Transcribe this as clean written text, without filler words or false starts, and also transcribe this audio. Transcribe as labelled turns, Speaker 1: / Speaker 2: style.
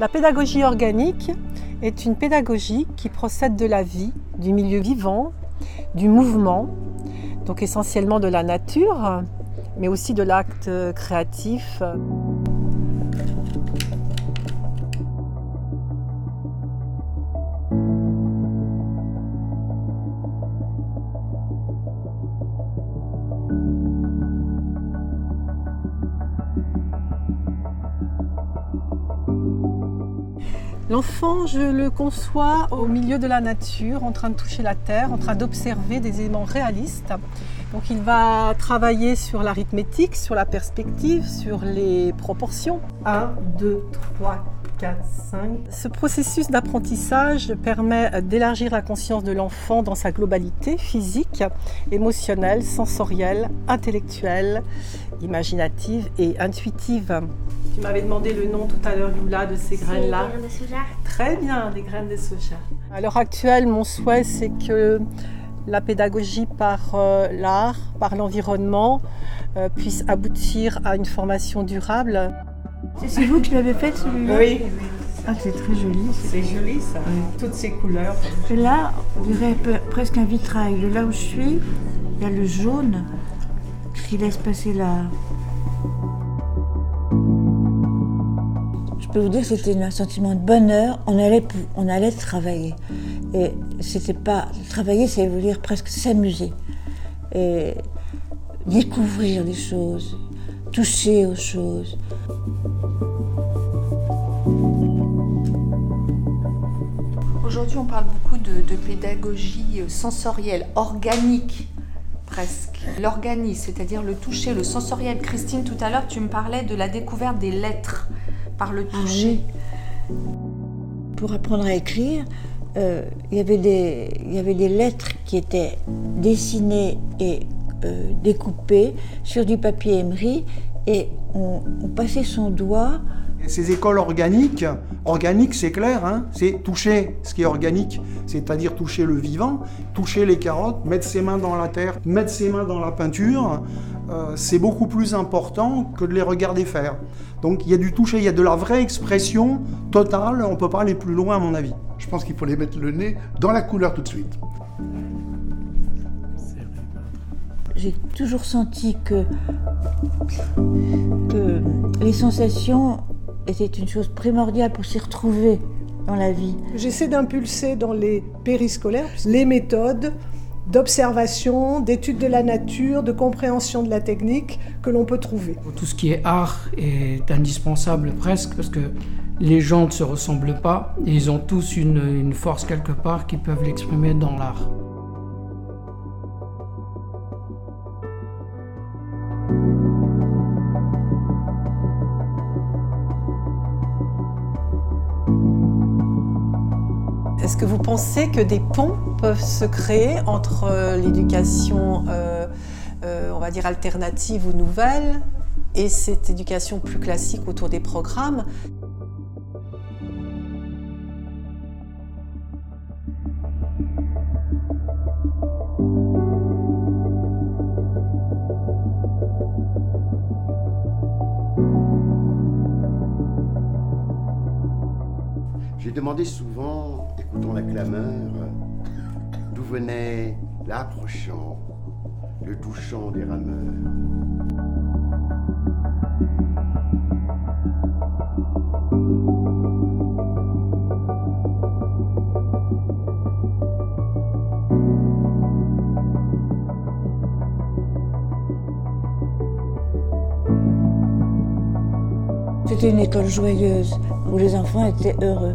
Speaker 1: La pédagogie organique est une pédagogie qui procède de la vie, du milieu vivant, du mouvement, donc essentiellement de la nature, mais aussi de l'acte créatif. L'enfant, je le conçois au milieu de la nature, en train de toucher la terre, en train d'observer des éléments réalistes. Donc il va travailler sur l'arithmétique, sur la perspective, sur les proportions. 1, 2, 3, 4, 5. Ce processus d'apprentissage permet d'élargir la conscience de l'enfant dans sa globalité physique, émotionnelle, sensorielle, intellectuelle, imaginative et intuitive. Tu m'avais demandé le nom tout à l'heure, Lula, de ces graines-là.
Speaker 2: Des graines de soja.
Speaker 1: Très bien, des graines de soja. À l'heure actuelle, mon souhait, c'est que la pédagogie par l'art, par l'environnement, puisse aboutir à une formation durable.
Speaker 3: C'est vous qui l'avez faite, celui-là?
Speaker 1: Oui.
Speaker 3: Ah, c'est très joli.
Speaker 1: C'est joli, ça.
Speaker 3: Oui.
Speaker 1: Toutes ces couleurs.
Speaker 3: Et là, on dirait presque un vitrail. Là où je suis, il y a le jaune qui laisse passer la... Je peux vous dire que c'était un sentiment de bonheur. On allait travailler. Et c'était pas... Travailler, c'est vous dire presque s'amuser. Et découvrir des choses, toucher aux choses.
Speaker 4: Aujourd'hui, on parle beaucoup de pédagogie sensorielle, organique presque. L'organisme, c'est-à-dire le toucher, le sensoriel. Christine, tout à l'heure, tu me parlais de la découverte des lettres par le toucher.
Speaker 3: Ah oui. Pour apprendre à écrire, il y avait des lettres qui étaient dessinées et découpées sur du papier émeri et on passait son doigt.
Speaker 5: Ces écoles organiques c'est clair, hein, c'est toucher ce qui est organique, c'est-à-dire toucher le vivant, toucher les carottes, mettre ses mains dans la terre, mettre ses mains dans la peinture, c'est beaucoup plus important que de les regarder faire. Donc il y a du toucher, il y a de la vraie expression totale, on ne peut pas aller plus loin à mon avis.
Speaker 6: Je pense qu'il faut les mettre le nez dans la couleur tout de suite.
Speaker 3: J'ai toujours senti que les sensations étaient une chose primordiale pour s'y retrouver dans la vie.
Speaker 7: J'essaie d'impulser dans les périscolaires les méthodes d'observation, d'étude de la nature, de compréhension de la technique que l'on peut trouver.
Speaker 8: Tout ce qui est art est indispensable presque parce que les gens ne se ressemblent pas et ils ont tous une force quelque part qu'ils peuvent l'exprimer dans l'art.
Speaker 1: Est-ce que vous pensez que des ponts peuvent se créer entre l'éducation, on va dire, alternative ou nouvelle et cette éducation plus classique autour des programmes ?
Speaker 9: J'ai demandé souvent, écoutant la clameur, d'où venait l'approchant, le doux chant des rameurs.
Speaker 3: C'était une école joyeuse où les enfants étaient heureux.